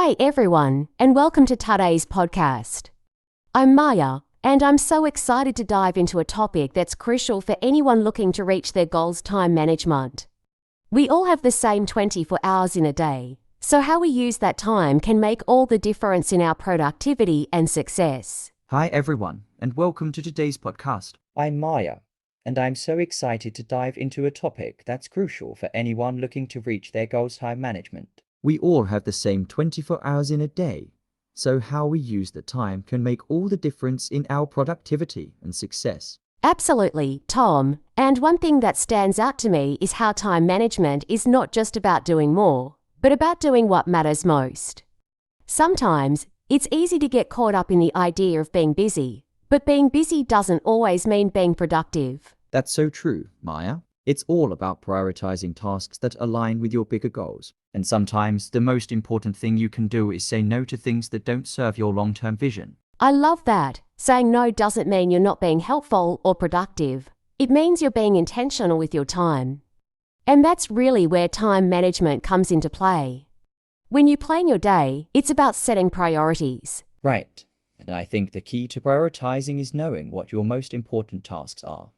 Hi everyone, and welcome to today's podcast. I'm Maya, and I'm so excited to dive into a topic that's crucial for anyone looking to reach their goals: time management. We all have the same 24 hours in a day, so how we use that time can make all the difference in our productivity and success. Hi everyone, and welcome to today's podcast. I'm Maya, and I'm so excited to dive into a topic that's crucial for anyone looking to reach their goals: time management. We all have the same 24 hours in a day, so how we use the time can make all the difference in our productivity and success. Absolutely, Tom. And one thing that stands out to me is how time management is not just about doing more, but about doing what matters most. Sometimes, it's easy to get caught up in the idea of being busy, but being busy doesn't always mean being productive. That's so true, Maya. It's all about prioritizing tasks that align with your bigger goals. And sometimes the most important thing you can do is say no to things that don't serve your long-term vision. I love that. Saying no doesn't mean you're not being helpful or productive. It means you're being intentional with your time. And that's really where time management comes into play. When you plan your day, it's about setting priorities. Right. And I think the key to prioritizing is knowing what your most important tasks are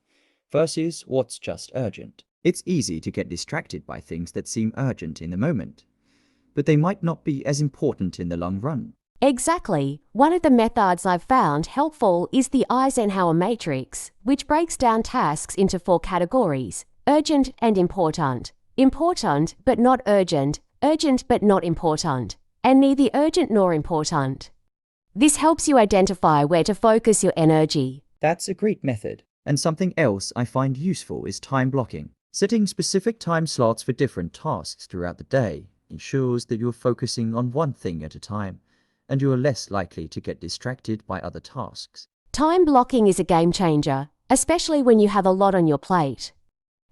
versus what's just urgent. It's easy to get distracted by things that seem urgent in the moment, but they might not be as important in the long run. Exactly. One of the methods I've found helpful is the Eisenhower matrix, which breaks down tasks into 4 categories: urgent and important, important but not urgent, urgent but not important, and neither urgent nor important. This helps you identify where to focus your energy. That's a great method. And something else I find useful is time blocking. Setting specific time slots for different tasks throughout the day ensures that you're focusing on one thing at a time, and you are less likely to get distracted by other tasks. Time blocking is a game changer, especially when you have a lot on your plate.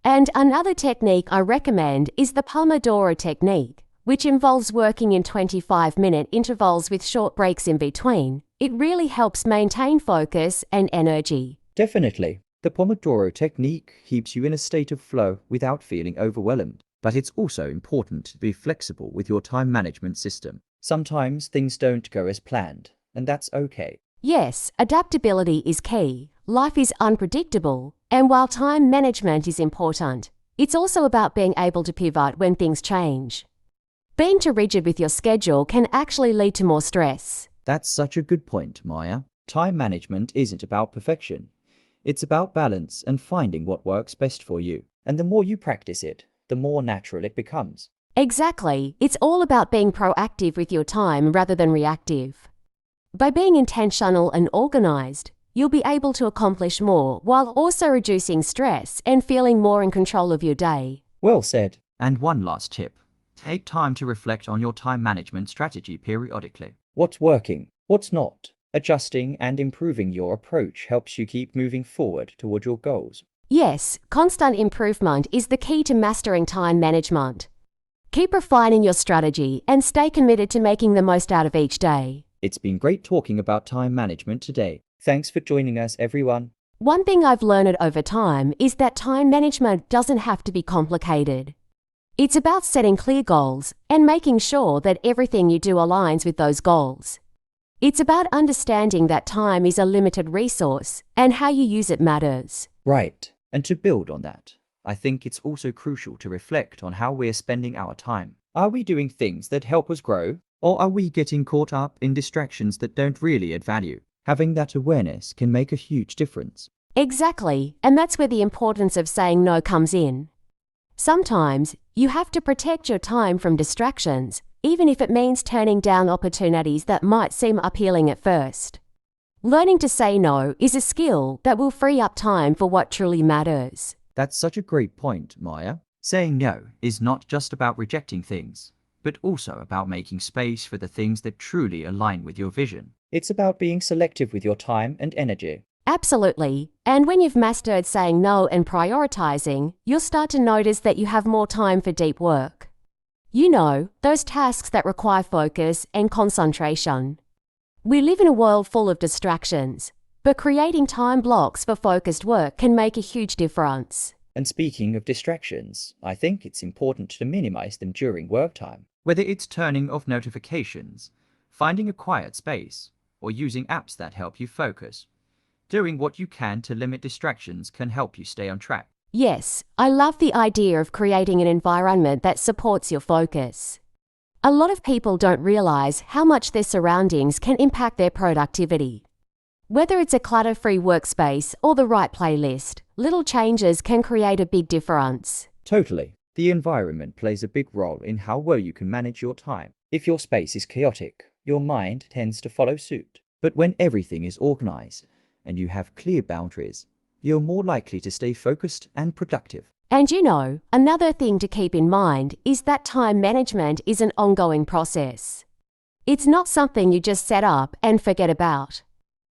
And another technique I recommend is the Pomodoro technique, which involves working in 25-minute intervals with short breaks in between. It really helps maintain focus and energy. Definitely. The Pomodoro technique keeps you in a state of flow without feeling overwhelmed, but it's also important to be flexible with your time management system. Sometimes things don't go as planned, and that's okay. Yes, adaptability is key. Life is unpredictable, and while time management is important, it's also about being able to pivot when things change. Being too rigid with your schedule can actually lead to more stress. That's such a good point, Maya. Time management isn't about perfection. It's about balance and finding what works best for you. And the more you practice it, the more natural it becomes. Exactly. It's all about being proactive with your time rather than reactive. By being intentional and organized, you'll be able to accomplish more while also reducing stress and feeling more in control of your day. Well said. And one last tip. Take time to reflect on your time management strategy periodically. What's working? What's not? Adjusting and improving your approach helps you keep moving forward toward your goals. Yes, constant improvement is the key to mastering time management. Keep refining your strategy and stay committed to making the most out of each day. It's been great talking about time management today. Thanks for joining us, everyone. One thing I've learned over time is that time management doesn't have to be complicated. It's about setting clear goals and making sure that everything you do aligns with those goals. It's about understanding that time is a limited resource and how you use it matters. Right. And to build on that, I think it's also crucial to reflect on how we're spending our time. Are we doing things that help us grow, or are we getting caught up in distractions that don't really add value? Having that awareness can make a huge difference. Exactly, and that's where the importance of saying no comes in. Sometimes, you have to protect your time from distractions, even if it means turning down opportunities that might seem appealing at first. Learning to say no is a skill that will free up time for what truly matters. That's such a great point, Maya. Saying no is not just about rejecting things, but also about making space for the things that truly align with your vision. It's about being selective with your time and energy. Absolutely. And when you've mastered saying no and prioritizing, you'll start to notice that you have more time for deep work. You know, those tasks that require focus and concentration. We live in a world full of distractions, but creating time blocks for focused work can make a huge difference. And speaking of distractions, I think it's important to minimize them during work time. Whether it's turning off notifications, finding a quiet space, or using apps that help you focus, doing what you can to limit distractions can help you stay on track. Yes, I love the idea of creating an environment that supports your focus. A lot of people don't realize how much their surroundings can impact their productivity. Whether it's a clutter-free workspace or the right playlist, little changes can create a big difference. Totally. The environment plays a big role in how well you can manage your time. If your space is chaotic, your mind tends to follow suit. But when everything is organized and you have clear boundaries, you're more likely to stay focused and productive. And another thing to keep in mind is that time management is an ongoing process. It's not something you just set up and forget about.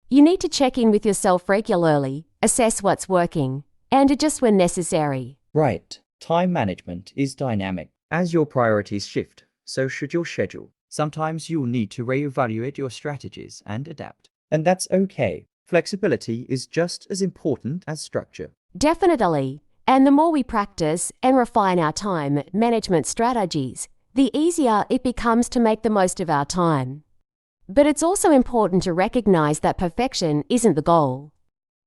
You need to check in with yourself regularly, assess what's working, and adjust when necessary. Right. Time management is dynamic. As your priorities shift, so should your schedule. Sometimes you'll need to reevaluate your strategies and adapt. And that's okay. Flexibility is just as important as structure. Definitely. And the more we practice and refine our time management strategies, the easier it becomes to make the most of our time. But it's also important to recognize that perfection isn't the goal.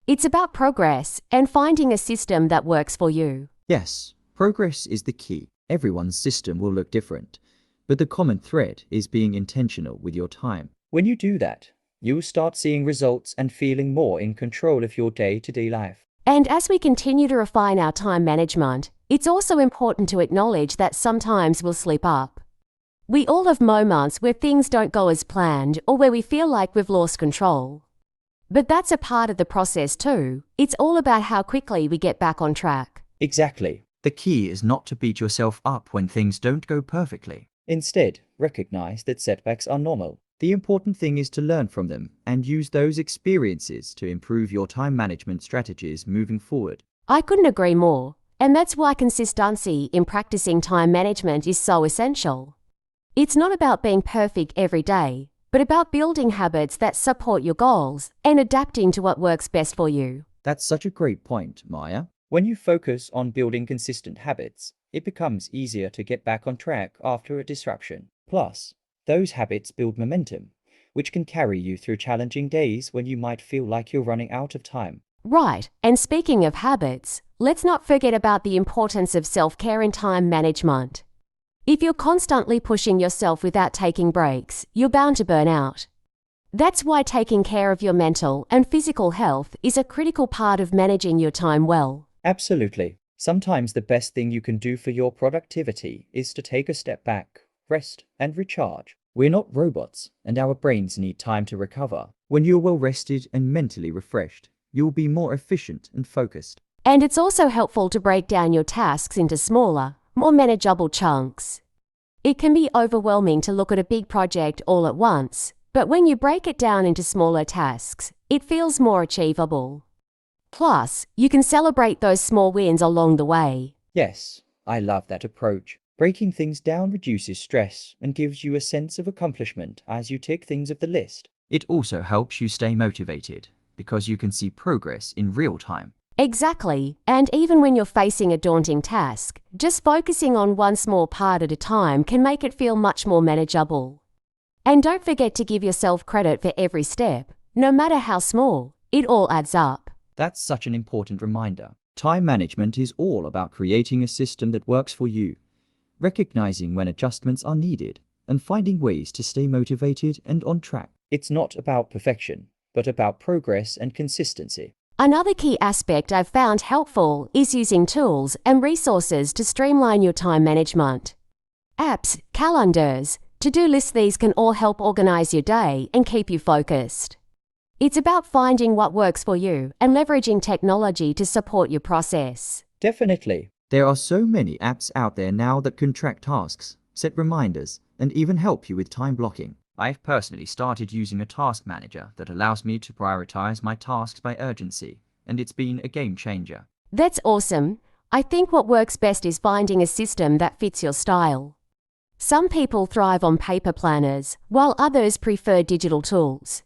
It's about progress and finding a system that works for you. Yes, progress is the key. Everyone's system will look different, but the common thread is being intentional with your time. When you do that, you'll start seeing results and feeling more in control of your day-to-day life. And as we continue to refine our time management, it's also important to acknowledge that sometimes we'll slip up. We all have moments where things don't go as planned or where we feel like we've lost control. But that's a part of the process too. It's all about how quickly we get back on track. Exactly. The key is not to beat yourself up when things don't go perfectly. Instead, recognize that setbacks are normal. The important thing is to learn from them and use those experiences to improve your time management strategies moving forward. I couldn't agree more. And that's why consistency in practicing time management is so essential. It's not about being perfect every day, but about building habits that support your goals and adapting to what works best for you. That's such a great point, Maya. When you focus on building consistent habits, it becomes easier to get back on track after a disruption. Plus, those habits build momentum, which can carry you through challenging days when you might feel like you're running out of time. Right, and speaking of habits, let's not forget about the importance of self-care in time management. If you're constantly pushing yourself without taking breaks, you're bound to burn out. That's why taking care of your mental and physical health is a critical part of managing your time well. Absolutely. Sometimes the best thing you can do for your productivity is to take a step back, rest, and recharge. We're not robots, and our brains need time to recover. When you're well rested and mentally refreshed, you'll be more efficient and focused. And it's also helpful to break down your tasks into smaller, more manageable chunks. It can be overwhelming to look at a big project all at once, but when you break it down into smaller tasks, it feels more achievable. Plus, you can celebrate those small wins along the way. Yes, I love that approach. Breaking things down reduces stress and gives you a sense of accomplishment as you tick things off the list. It also helps you stay motivated because you can see progress in real time. Exactly, and even when you're facing a daunting task, just focusing on one small part at a time can make it feel much more manageable. And don't forget to give yourself credit for every step. No matter how small, it all adds up. That's such an important reminder. Time management is all about creating a system that works for you, recognizing when adjustments are needed, and finding ways to stay motivated and on track. It's not about perfection, but about progress and consistency. Another key aspect I've found helpful is using tools and resources to streamline your time management. Apps, calendars, to-do lists, these can all help organize your day and keep you focused. It's about finding what works for you and leveraging technology to support your process. Definitely. There are so many apps out there now that can track tasks, set reminders, and even help you with time blocking. I've personally started using a task manager that allows me to prioritize my tasks by urgency, and it's been a game changer. That's awesome. I think what works best is finding a system that fits your style. Some people thrive on paper planners, while others prefer digital tools.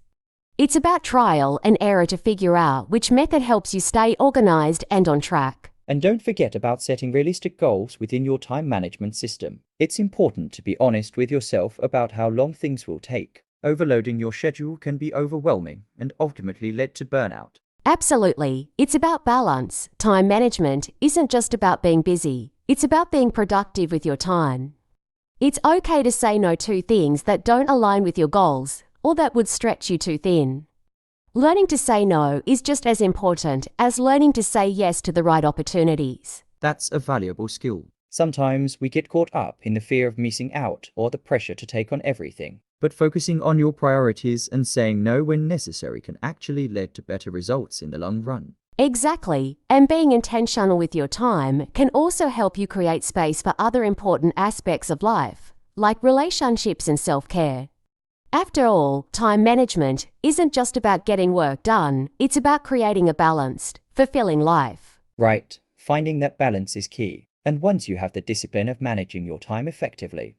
It's about trial and error to figure out which method helps you stay organized and on track. And don't forget about setting realistic goals within your time management system. It's important to be honest with yourself about how long things will take. Overloading your schedule can be overwhelming and ultimately lead to burnout. Absolutely. It's about balance. Time management isn't just about being busy. It's about being productive with your time. It's okay to say no to things that don't align with your goals or that would stretch you too thin. Learning to say no is just as important as learning to say yes to the right opportunities. That's a valuable skill. Sometimes we get caught up in the fear of missing out or the pressure to take on everything. But focusing on your priorities and saying no when necessary can actually lead to better results in the long run. Exactly. And being intentional with your time can also help you create space for other important aspects of life, like relationships and self-care. After all, time management isn't just about getting work done, it's about creating a balanced, fulfilling life. Right. Finding that balance is key. And once you have the discipline of managing your time effectively,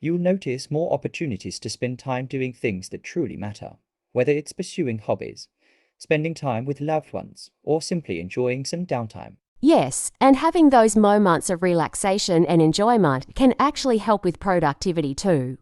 you'll notice more opportunities to spend time doing things that truly matter, whether it's pursuing hobbies, spending time with loved ones, or simply enjoying some downtime. Yes, and having those moments of relaxation and enjoyment can actually help with productivity too.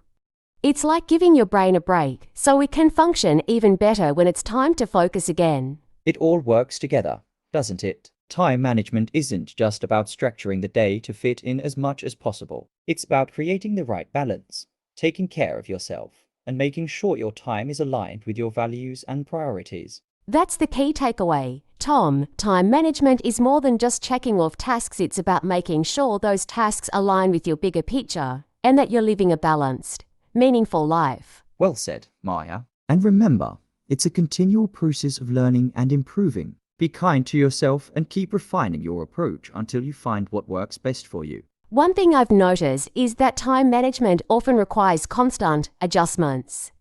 It's like giving your brain a break so it can function even better when it's time to focus again. It all works together, doesn't it? Time management isn't just about structuring the day to fit in as much as possible. It's about creating the right balance, taking care of yourself, and making sure your time is aligned with your values and priorities. That's the key takeaway. Tom, time management is more than just checking off tasks. It's about making sure those tasks align with your bigger picture and that you're living a balanced, meaningful life. Well said, Maya. And remember, it's a continual process of learning and improving. Be kind to yourself and keep refining your approach until you find what works best for you. One thing I've noticed is that time management often requires constant adjustments.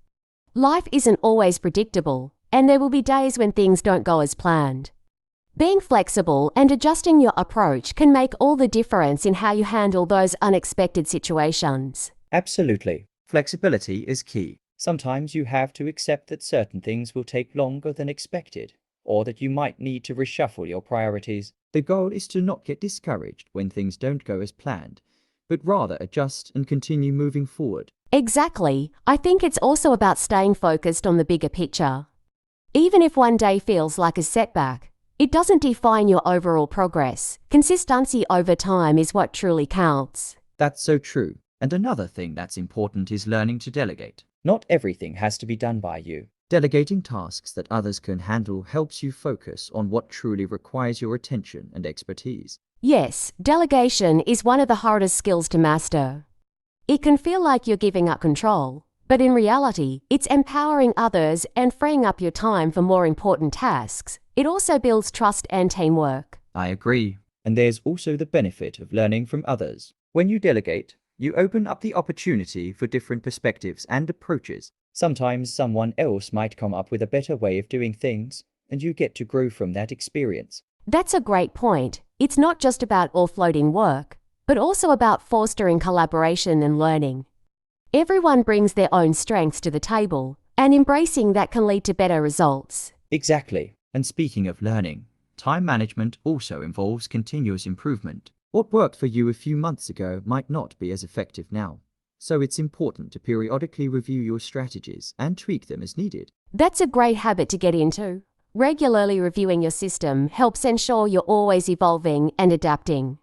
Life isn't always predictable, and there will be days when things don't go as planned. Being flexible and adjusting your approach can make all the difference in how you handle those unexpected situations. Absolutely. Flexibility is key. Sometimes you have to accept that certain things will take longer than expected, or that you might need to reshuffle your priorities. The goal is to not get discouraged when things don't go as planned, but rather adjust and continue moving forward. Exactly. I think it's also about staying focused on the bigger picture. Even if one day feels like a setback, it doesn't define your overall progress. Consistency over time is what truly counts. That's so true. And another thing that's important is learning to delegate. Not everything has to be done by you. Delegating tasks that others can handle helps you focus on what truly requires your attention and expertise. Yes, delegation is one of the hardest skills to master. It can feel like you're giving up control, but in reality, it's empowering others and freeing up your time for more important tasks. It also builds trust and teamwork. I agree. And there's also the benefit of learning from others. When you delegate, you open up the opportunity for different perspectives and approaches. Sometimes someone else might come up with a better way of doing things, and you get to grow from that experience. That's a great point. It's not just about offloading work, but also about fostering collaboration and learning. Everyone brings their own strengths to the table, and embracing that can lead to better results. Exactly. And speaking of learning, time management also involves continuous improvement. What worked for you a few months ago might not be as effective now. So it's important to periodically review your strategies and tweak them as needed. That's a great habit to get into. Regularly reviewing your system helps ensure you're always evolving and adapting.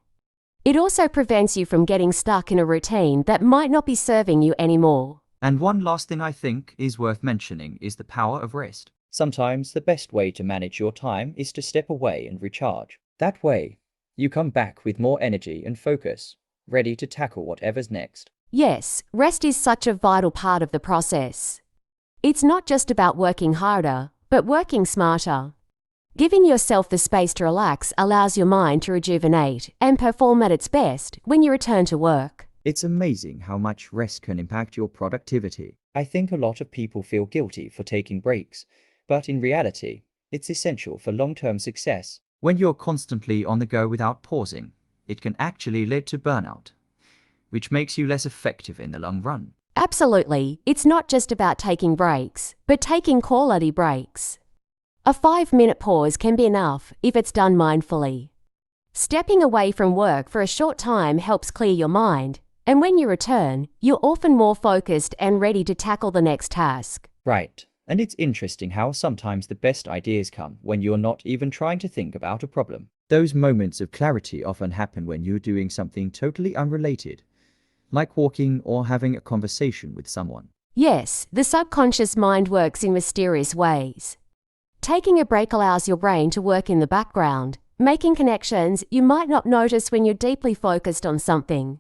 It also prevents you from getting stuck in a routine that might not be serving you anymore. And one last thing I think is worth mentioning is the power of rest. Sometimes the best way to manage your time is to step away and recharge. That way, you come back with more energy and focus, ready to tackle whatever's next. Yes, rest is such a vital part of the process. It's not just about working harder, but working smarter. Giving yourself the space to relax allows your mind to rejuvenate and perform at its best when you return to work. It's amazing how much rest can impact your productivity. I think a lot of people feel guilty for taking breaks, but in reality, it's essential for long-term success. When you're constantly on the go without pausing, it can actually lead to burnout, which makes you less effective in the long run. Absolutely. It's not just about taking breaks, but taking quality breaks. A 5-minute pause can be enough if it's done mindfully. Stepping away from work for a short time helps clear your mind, and when you return, you're often more focused and ready to tackle the next task. Right. And it's interesting how sometimes the best ideas come when you're not even trying to think about a problem. Those moments of clarity often happen when you're doing something totally unrelated, like walking or having a conversation with someone. Yes, the subconscious mind works in mysterious ways. Taking a break allows your brain to work in the background, making connections you might not notice when you're deeply focused on something.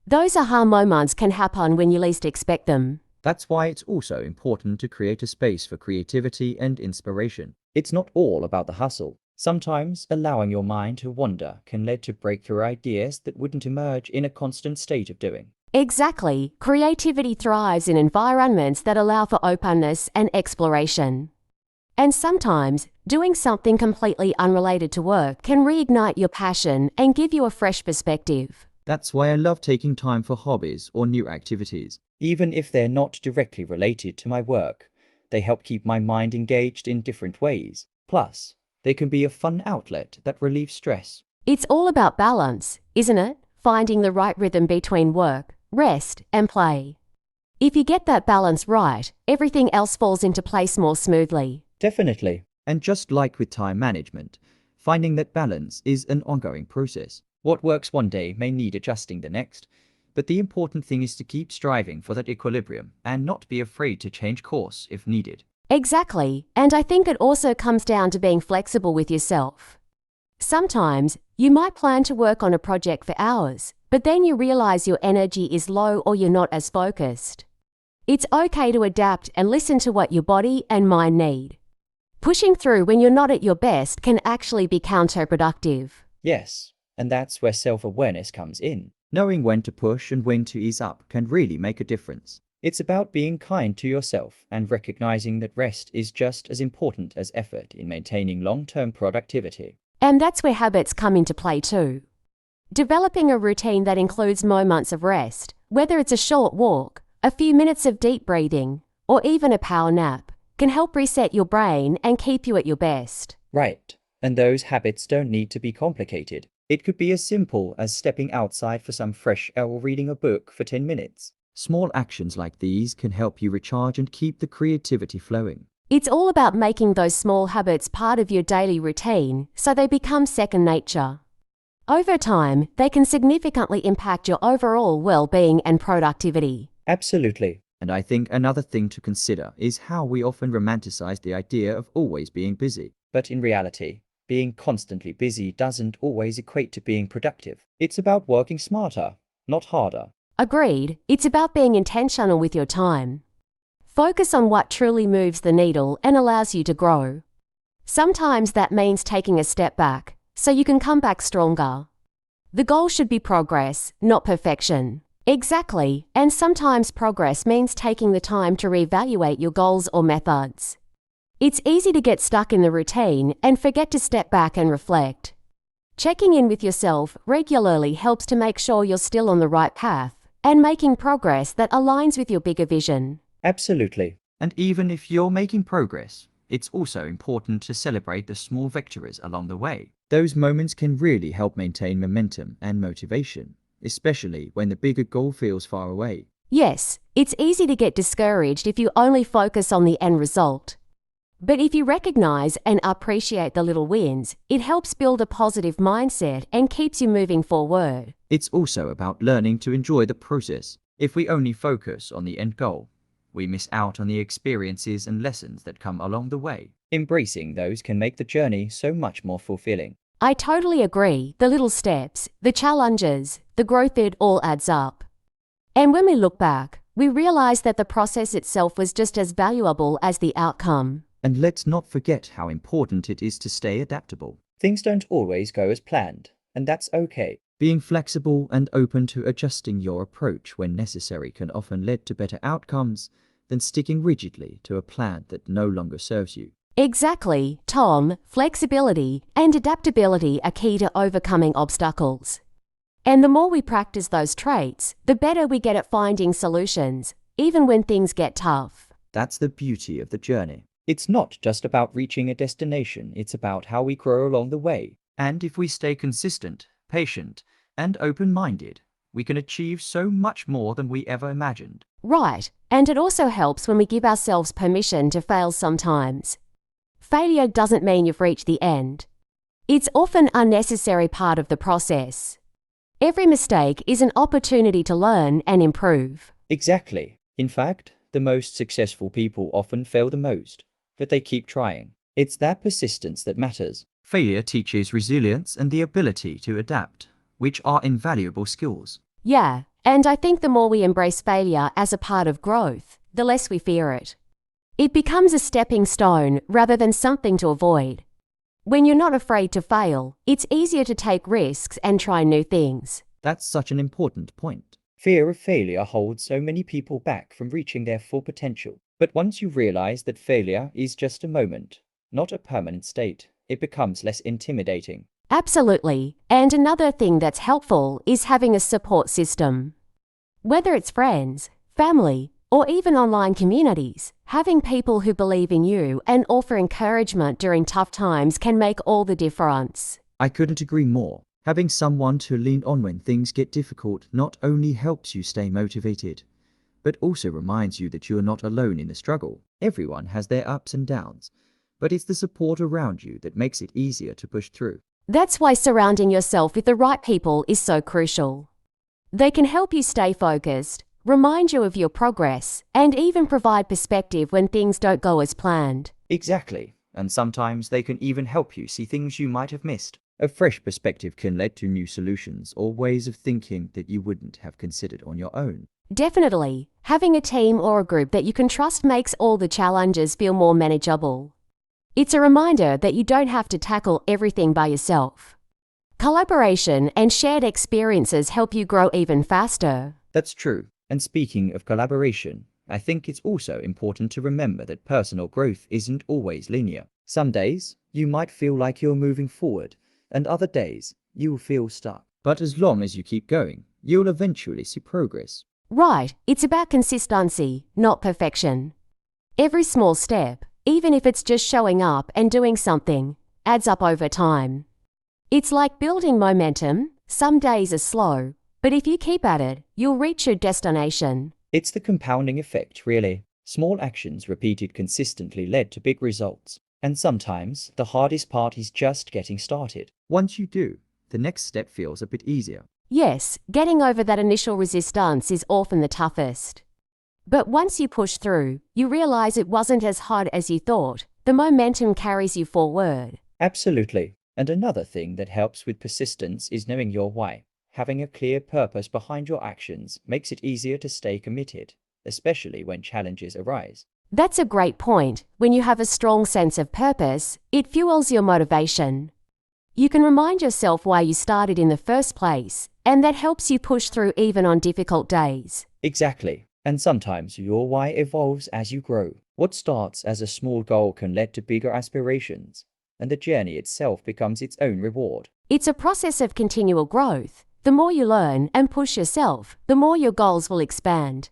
Those aha moments can happen when you least expect them. That's why it's also important to create a space for creativity and inspiration. It's not all about the hustle. Sometimes allowing your mind to wander can lead to breakthrough ideas that wouldn't emerge in a constant state of doing. Exactly. Creativity thrives in environments that allow for openness and exploration. And sometimes, doing something completely unrelated to work can reignite your passion and give you a fresh perspective. That's why I love taking time for hobbies or new activities. Even if they're not directly related to my work, they help keep my mind engaged in different ways. Plus, they can be a fun outlet that relieves stress. It's all about balance, isn't it? Finding the right rhythm between work, rest, and play. If you get that balance right, everything else falls into place more smoothly. Definitely. And just like with time management, finding that balance is an ongoing process. What works one day may need adjusting the next, but the important thing is to keep striving for that equilibrium and not be afraid to change course if needed. Exactly, and I think it also comes down to being flexible with yourself. Sometimes, you might plan to work on a project for hours, but then you realize your energy is low or you're not as focused. It's okay to adapt and listen to what your body and mind need. Pushing through when you're not at your best can actually be counterproductive. Yes, and that's where self-awareness comes in. Knowing when to push and when to ease up can really make a difference. It's about being kind to yourself and recognizing that rest is just as important as effort in maintaining long-term productivity. And that's where habits come into play too. Developing a routine that includes moments of rest, whether it's a short walk, a few minutes of deep breathing, or even a power nap, can help reset your brain and keep you at your best. Right, and those habits don't need to be complicated. It could be as simple as stepping outside for some fresh air or reading a book for 10 minutes. Small actions like these can help you recharge and keep the creativity flowing. It's all about making those small habits part of your daily routine so they become second nature. Over time, they can significantly impact your overall well-being and productivity. Absolutely. And I think another thing to consider is how we often romanticize the idea of always being busy. But in reality, being constantly busy doesn't always equate to being productive. It's about working smarter, not harder. Agreed, it's about being intentional with your time. Focus on what truly moves the needle and allows you to grow. Sometimes that means taking a step back, so you can come back stronger. The goal should be progress, not perfection. Exactly, and sometimes progress means taking the time to reevaluate your goals or methods. It's easy to get stuck in the routine and forget to step back and reflect. Checking in with yourself regularly helps to make sure you're still on the right path and making progress that aligns with your bigger vision. Absolutely. And even if you're making progress, it's also important to celebrate the small victories along the way. Those moments can really help maintain momentum and motivation, especially when the bigger goal feels far away. Yes, it's easy to get discouraged if you only focus on the end result. But if you recognize and appreciate the little wins, it helps build a positive mindset and keeps you moving forward. It's also about learning to enjoy the process. If we only focus on the end goal, we miss out on the experiences and lessons that come along the way. Embracing those can make the journey so much more fulfilling. I totally agree. The little steps, the challenges, the growth, it all adds up. And when we look back, we realize that the process itself was just as valuable as the outcome. And let's not forget how important it is to stay adaptable. Things don't always go as planned, and that's okay. Being flexible and open to adjusting your approach when necessary can often lead to better outcomes than sticking rigidly to a plan that no longer serves you. Exactly, Tom. Flexibility and adaptability are key to overcoming obstacles. And the more we practice those traits, the better we get at finding solutions, even when things get tough. That's the beauty of the journey. It's not just about reaching a destination, it's about how we grow along the way. And if we stay consistent, patient, and open-minded, we can achieve so much more than we ever imagined. Right, and it also helps when we give ourselves permission to fail sometimes. Failure doesn't mean you've reached the end. It's often a necessary part of the process. Every mistake is an opportunity to learn and improve. Exactly. In fact, the most successful people often fail the most, but they keep trying. It's that persistence that matters. Failure teaches resilience and the ability to adapt, which are invaluable skills. Yeah, and I think the more we embrace failure as a part of growth, the less we fear it. It becomes a stepping stone rather than something to avoid. When you're not afraid to fail, it's easier to take risks and try new things. That's such an important point. Fear of failure holds so many people back from reaching their full potential. But once you realize that failure is just a moment, not a permanent state, it becomes less intimidating. Absolutely. And another thing that's helpful is having a support system. Whether it's friends, family, or even online communities, having people who believe in you and offer encouragement during tough times can make all the difference. I couldn't agree more. Having someone to lean on when things get difficult not only helps you stay motivated, but also reminds you that you're not alone in the struggle. Everyone has their ups and downs, but it's the support around you that makes it easier to push through. That's why surrounding yourself with the right people is so crucial. They can help you stay focused, remind you of your progress, and even provide perspective when things don't go as planned. Exactly, and sometimes they can even help you see things you might have missed. A fresh perspective can lead to new solutions or ways of thinking that you wouldn't have considered on your own. Definitely, having a team or a group that you can trust makes all the challenges feel more manageable. It's a reminder that you don't have to tackle everything by yourself. Collaboration and shared experiences help you grow even faster. That's true. And speaking of collaboration, I think it's also important to remember that personal growth isn't always linear. Some days, you might feel like you're moving forward, and other days, you'll feel stuck. But as long as you keep going, you'll eventually see progress. Right, it's about consistency, not perfection. Every small step, even if it's just showing up and doing something, adds up over time. It's like building momentum. Some days are slow, but if you keep at it, you'll reach your destination. It's the compounding effect, really. Small actions repeated consistently led to big results. And sometimes, the hardest part is just getting started. Once you do, the next step feels a bit easier. Yes, getting over that initial resistance is often the toughest. But once you push through, you realize it wasn't as hard as you thought. The momentum carries you forward. Absolutely. And another thing that helps with persistence is knowing your why. Having a clear purpose behind your actions makes it easier to stay committed, especially when challenges arise. That's a great point. When you have a strong sense of purpose, it fuels your motivation. You can remind yourself why you started in the first place, and that helps you push through even on difficult days. Exactly. And sometimes your why evolves as you grow. What starts as a small goal can lead to bigger aspirations, and the journey itself becomes its own reward. It's a process of continual growth. The more you learn and push yourself, the more your goals will expand.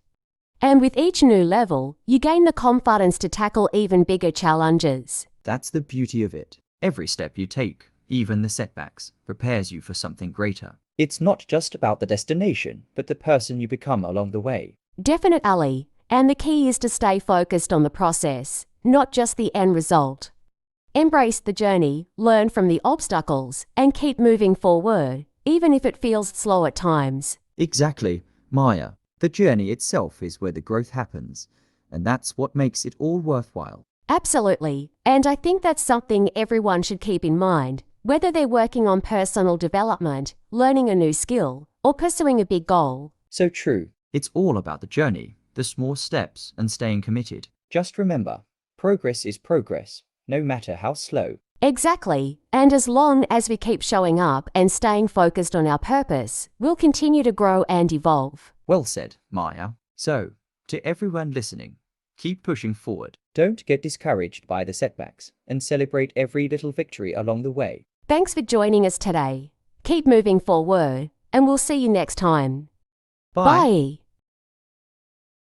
And with each new level, you gain the confidence to tackle even bigger challenges. That's the beauty of it. Every step you take, even the setbacks, prepares you for something greater. It's not just about the destination, but the person you become along the way. Definitely. And the key is to stay focused on the process, not just the end result. Embrace the journey, learn from the obstacles, and keep moving forward, even if it feels slow at times. Exactly, Maya. The journey itself is where the growth happens, and that's what makes it all worthwhile. Absolutely. And I think that's something everyone should keep in mind, whether they're working on personal development, learning a new skill, or pursuing a big goal. So true. It's all about the journey, the small steps, and staying committed. Just remember, progress is progress, no matter how slow. Exactly. And as long as we keep showing up and staying focused on our purpose, we'll continue to grow and evolve. Well said, Maya. So, to everyone listening, keep pushing forward. Don't get discouraged by the setbacks, and celebrate every little victory along the way. Thanks for joining us today. Keep moving forward, and we'll see you next time. Bye. Bye.